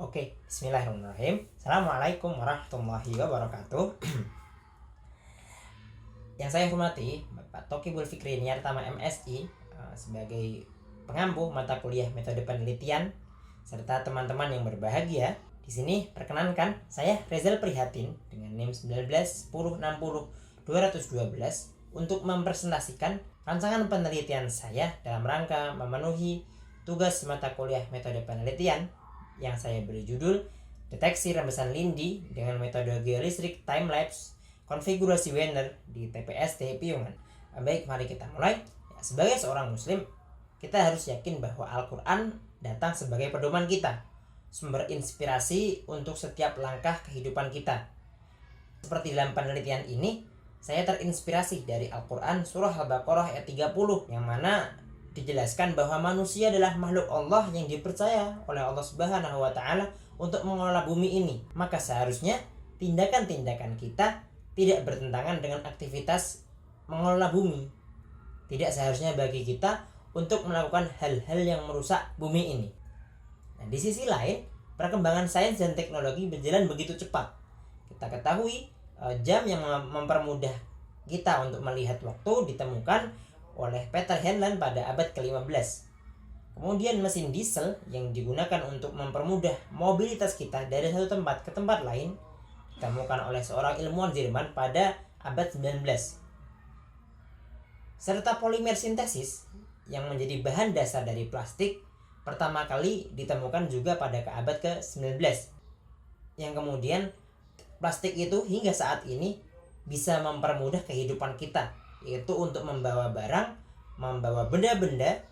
Oke, bismillahirrahmanirrahim. Assalamualaikum warahmatullahi wabarakatuh. Yang saya hormati Bapak Tokibul Fikri Niartama MSI sebagai pengampu mata kuliah metode penelitian serta teman-teman yang berbahagia. Di sini perkenankan saya Rezal Prihatin dengan NIM 19 10 60 212 untuk mempresentasikan rancangan penelitian saya dalam rangka memenuhi tugas mata kuliah metode penelitian yang saya beri judul Deteksi Rembesan Lindi dengan metode geolistrik time-lapse konfigurasi Wener di TPST Piungan. Baik, mari kita mulai. Sebagai seorang muslim, kita harus yakin bahwa Al-Quran datang sebagai pedoman kita, sumber inspirasi untuk setiap langkah kehidupan kita. Seperti dalam penelitian ini, saya terinspirasi dari Al-Quran surah Al-Baqarah ayat 30 yang mana dijelaskan bahwa manusia adalah makhluk Allah yang dipercaya oleh Allah Subhanahu wa taala untuk mengelola bumi ini. Maka seharusnya tindakan-tindakan kita tidak bertentangan dengan aktivitas mengelola bumi. Tidak seharusnya bagi kita untuk melakukan hal-hal yang merusak bumi ini. Nah, di sisi lain, perkembangan sains dan teknologi berjalan begitu cepat. Kita ketahui jam yang mempermudah kita untuk melihat waktu ditemukan oleh Peter Henlen pada abad ke-15. Kemudian mesin diesel yang digunakan untuk mempermudah mobilitas kita dari satu tempat ke tempat lain ditemukan oleh seorang ilmuwan Jerman pada abad 19. Serta polimer sintesis yang menjadi bahan dasar dari plastik pertama kali ditemukan juga pada abad ke-19. Yang kemudian plastik itu hingga saat ini bisa mempermudah kehidupan kita, yaitu untuk membawa barang, membawa benda-benda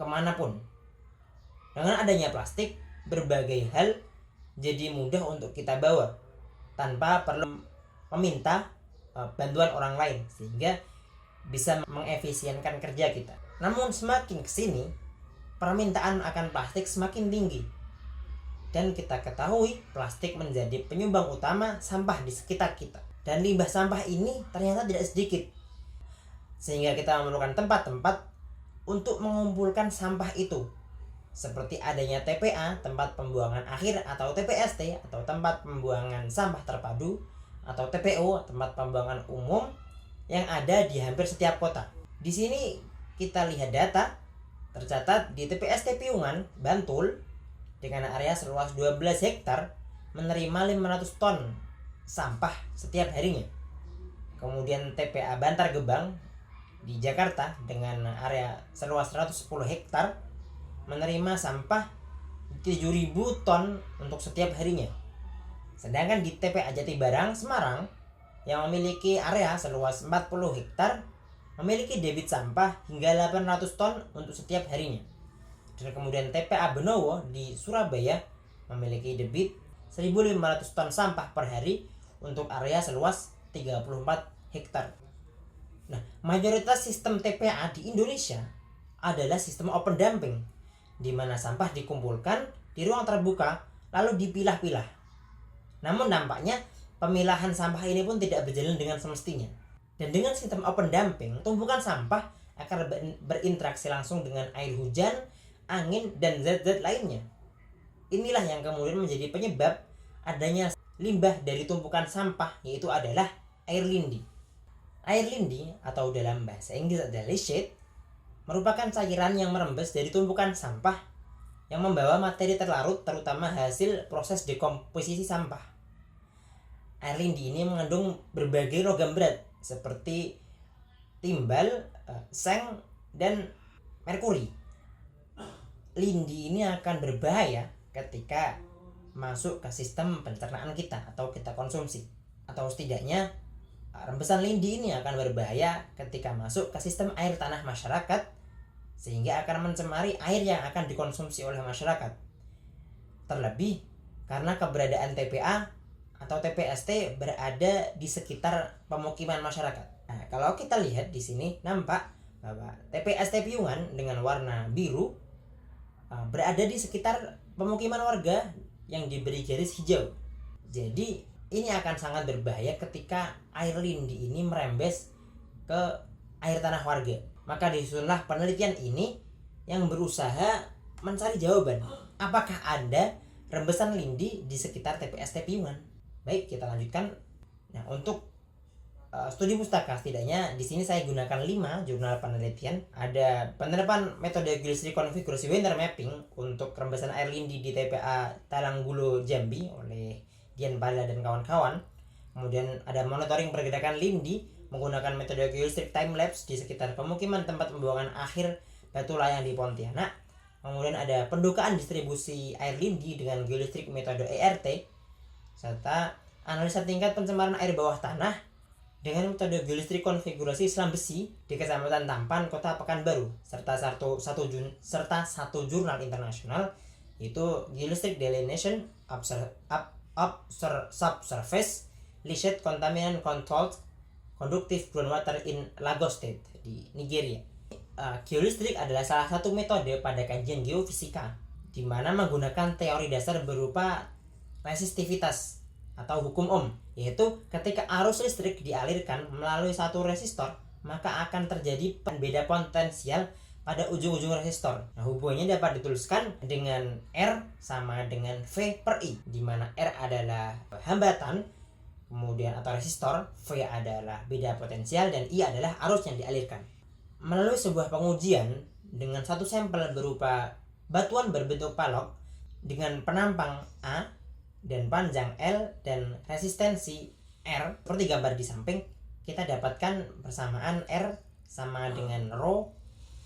kemanapun. Dengan adanya plastik, berbagai hal jadi mudah untuk kita bawa tanpa perlu meminta bantuan orang lain, sehingga bisa mengefisienkan kerja kita. Namun semakin kesini, permintaan akan plastik semakin tinggi, dan kita ketahui plastik menjadi penyumbang utama sampah di sekitar kita. Dan limbah sampah ini ternyata tidak sedikit, sehingga kita memerlukan tempat-tempat untuk mengumpulkan sampah itu, seperti adanya TPA, tempat pembuangan akhir, atau TPST, atau tempat pembuangan sampah terpadu, atau TPO, tempat pembuangan umum yang ada di hampir setiap kota. Di sini kita lihat data tercatat di TPST Piungan, Bantul, dengan area seluas 12 hektar menerima 500 ton sampah setiap harinya. Kemudian TPA Bantar Gebang di Jakarta dengan area seluas 110 hektar menerima sampah 7.000 ton untuk setiap harinya. Sedangkan di TPA Jatibarang, Semarang yang memiliki area seluas 40 hektar memiliki debit sampah hingga 800 ton untuk setiap harinya. Dan kemudian TPA Benowo di Surabaya memiliki debit 1.500 ton sampah per hari untuk area seluas 34 hektar. Nah, mayoritas sistem TPA di Indonesia adalah sistem open dumping, di mana sampah dikumpulkan di ruang terbuka lalu dipilah-pilah. Namun nampaknya pemilahan sampah ini pun tidak berjalan dengan semestinya. Dan dengan sistem open dumping, tumpukan sampah akan berinteraksi langsung dengan air hujan, angin, dan zat-zat lainnya. Inilah yang kemudian menjadi penyebab adanya limbah dari tumpukan sampah, yaitu adalah air lindi. Air lindi atau dalam bahasa Inggris adalah leachate merupakan cairan yang merembes dari tumpukan sampah yang membawa materi terlarut, terutama hasil proses dekomposisi sampah. Air lindi ini mengandung berbagai logam berat seperti timbal, seng, dan merkuri. Lindi ini akan berbahaya ketika masuk ke sistem pencernaan kita atau kita konsumsi, atau setidaknya rembesan lindi ini akan berbahaya ketika masuk ke sistem air tanah masyarakat, sehingga akan mencemari air yang akan dikonsumsi oleh masyarakat. Terlebih karena keberadaan TPA atau TPST berada di sekitar pemukiman masyarakat. Nah, kalau kita lihat di sini nampak bahwa TPST Piungan dengan warna biru berada di sekitar pemukiman warga yang diberi garis hijau. Jadi ini akan sangat berbahaya ketika air lindi ini merembes ke air tanah warga. Maka disusunlah penelitian ini yang berusaha mencari jawaban, apakah ada rembesan lindi di sekitar TPST Piungan. Baik, kita lanjutkan. Nah, untuk studi pustaka, setidaknya di sini saya gunakan 5 jurnal penelitian. Ada penerapan metode geolistrik konfigurasi Wiener mapping untuk rembesan air lindi di TPA Talanggulo Jambi oleh Dian Bala dan kawan-kawan. Kemudian ada monitoring pergerakan lindi menggunakan metode geolistrik time lapse di sekitar pemukiman tempat pembuangan akhir batu layang di Pontianak. Kemudian ada pendukaan distribusi air lindi dengan geolistrik metode ERT, serta analisa tingkat pencemaran air bawah tanah dengan metode geolistrik konfigurasi selam besi di Kecamatan Tampan, Kota Pekanbaru, serta satu jurnal internasional, yaitu Geolistrik Delineation Subsurface Leachate Contaminant Controlled Conductive Groundwater in Lagos State di Nigeria. Geolistrik adalah salah satu metode pada kajian geofisika di mana menggunakan teori dasar berupa resistivitas atau hukum Ohm, yaitu ketika arus listrik dialirkan melalui satu resistor, maka akan terjadi pembeda potensial pada ujung-ujung resistor. Nah, hubungannya dapat dituliskan dengan R sama dengan V per I, di mana R adalah hambatan, kemudian atau resistor, V adalah beda potensial, dan I adalah arus yang dialirkan. Melalui sebuah pengujian dengan satu sampel berupa batuan berbentuk palok dengan penampang A dan panjang L dan resistensi R seperti gambar di samping, kita dapatkan persamaan R sama dengan Rho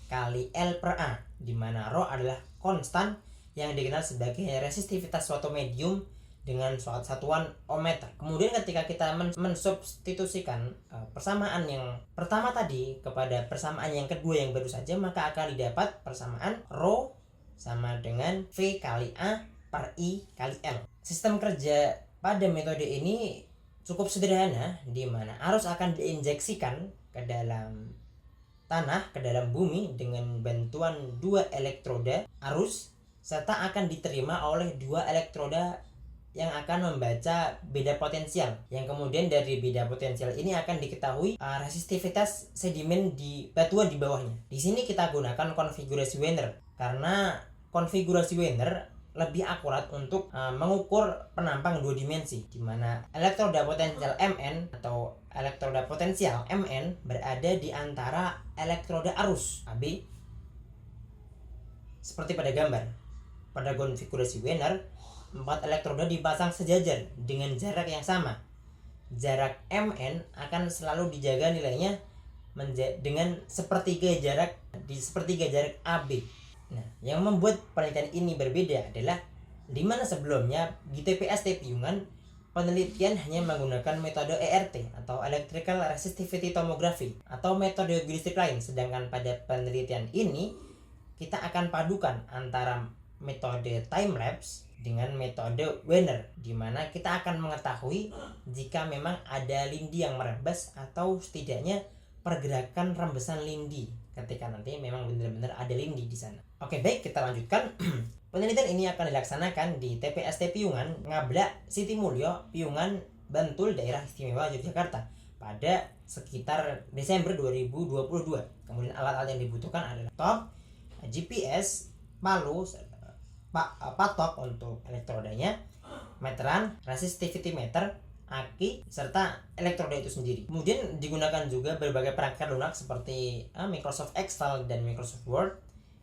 kali L per A, di mana Rho adalah konstan yang dikenal sebagai resistivitas suatu medium dengan suatu satuan ohmmeter. Kemudian ketika kita mensubstitusikan persamaan yang pertama tadi kepada persamaan yang kedua yang baru saja, maka akan didapat persamaan Rho sama dengan V kali A per I kali L. Sistem kerja pada metode ini cukup sederhana, di mana arus akan diinjeksikan ke dalam tanah, ke dalam bumi dengan bantuan 2 elektroda arus, serta akan diterima oleh 2 elektroda yang akan membaca beda potensial, yang kemudian dari beda potensial ini akan diketahui resistivitas sedimen di batuan di bawahnya. Di sini kita gunakan konfigurasi Wiener karena konfigurasi Wiener lebih akurat untuk mengukur penampang 2 dimensi, di mana elektroda potensial Mn atau elektroda potensial Mn berada di antara elektroda arus AB seperti pada gambar. Pada konfigurasi Wiener, 4 elektroda dipasang sejajar dengan jarak yang sama. Jarak Mn akan selalu dijaga nilainya dengan sepertiga jarak AB. Nah, yang membuat penelitian ini berbeda adalah di mana sebelumnya di TPST Piungan penelitian hanya menggunakan metode ERT atau Electrical Resistivity Tomography atau metode geolistrik lain, sedangkan pada penelitian ini kita akan padukan antara metode time lapse dengan metode Wiener, di mana kita akan mengetahui jika memang ada lindi yang merembes atau setidaknya pergerakan rembesan lindi ketika nanti memang benar-benar ada lindi di sana. Oke, baik, kita lanjutkan. Penelitian ini akan dilaksanakan di TPST Piungan, Ngablak, Sitimulyo, Piungan, Bantul, Daerah Istimewa Yogyakarta pada sekitar Desember 2022. Kemudian alat-alat yang dibutuhkan adalah laptop, GPS, palu, patok untuk elektrodanya, meteran, resistivity meter, aki, serta elektroda itu sendiri. Kemudian digunakan juga berbagai perangkat lunak seperti Microsoft Excel dan Microsoft Word,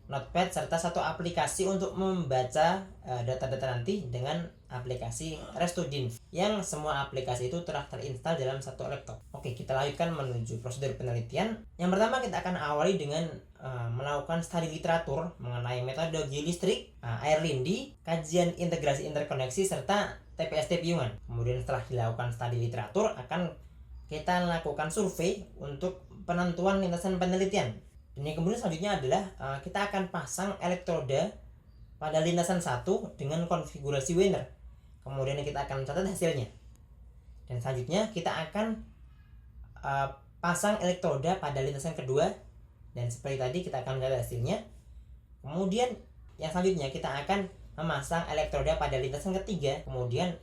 Notepad, serta satu aplikasi untuk membaca data-data nanti dengan aplikasi Restudinf, yang semua aplikasi itu telah terinstall dalam satu laptop. Oke, kita lanjutkan menuju prosedur penelitian. Yang pertama kita akan awali dengan melakukan studi literatur mengenai metode geolistrik, air lindi, kajian integrasi interkoneksi, serta TPST Piungan. Kemudian setelah dilakukan studi literatur, akan kita lakukan survei untuk penentuan lintasan penelitian. Dan yang kemudian selanjutnya adalah kita akan pasang elektroda pada lintasan 1 dengan konfigurasi Wiener. Kemudian kita akan catat hasilnya. Dan selanjutnya kita akan pasang elektroda pada lintasan kedua, dan seperti tadi kita akan catat hasilnya. Kemudian yang selanjutnya kita akan memasang elektroda pada lintasan ketiga, kemudian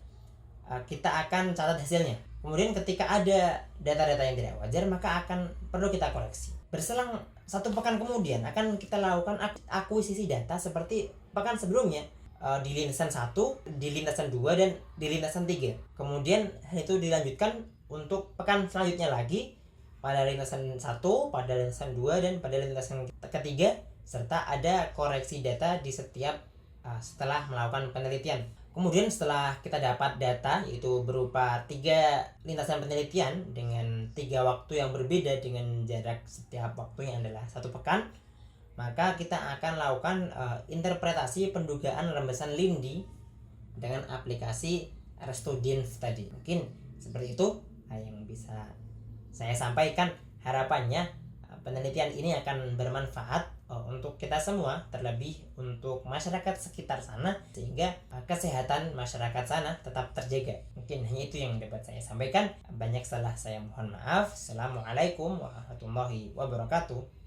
kita akan catat hasilnya. Kemudian ketika ada data-data yang tidak wajar, maka akan perlu kita koreksi. Berselang 1 pekan kemudian akan kita lakukan akuisisi data seperti pekan sebelumnya. di lintasan 1, di lintasan 2, dan di lintasan 3. Kemudian hal itu dilanjutkan untuk pekan selanjutnya lagi pada lintasan 1, pada lintasan 2, dan pada lintasan ketiga, serta ada koreksi data di setiap setelah melakukan penelitian. Kemudian setelah kita dapat data, yaitu berupa 3 lintasan penelitian dengan 3 waktu yang berbeda dengan jarak setiap waktunya adalah 1 pekan, maka kita akan lakukan interpretasi pendugaan rembesan lindi dengan aplikasi RStudienv tadi. Mungkin seperti itu yang bisa saya sampaikan. Harapannya penelitian ini akan bermanfaat untuk kita semua, terlebih untuk masyarakat sekitar sana, sehingga kesehatan masyarakat sana tetap terjaga. Mungkin hanya itu yang dapat saya sampaikan. Banyak salah saya mohon maaf. Assalamualaikum warahmatullahi wabarakatuh.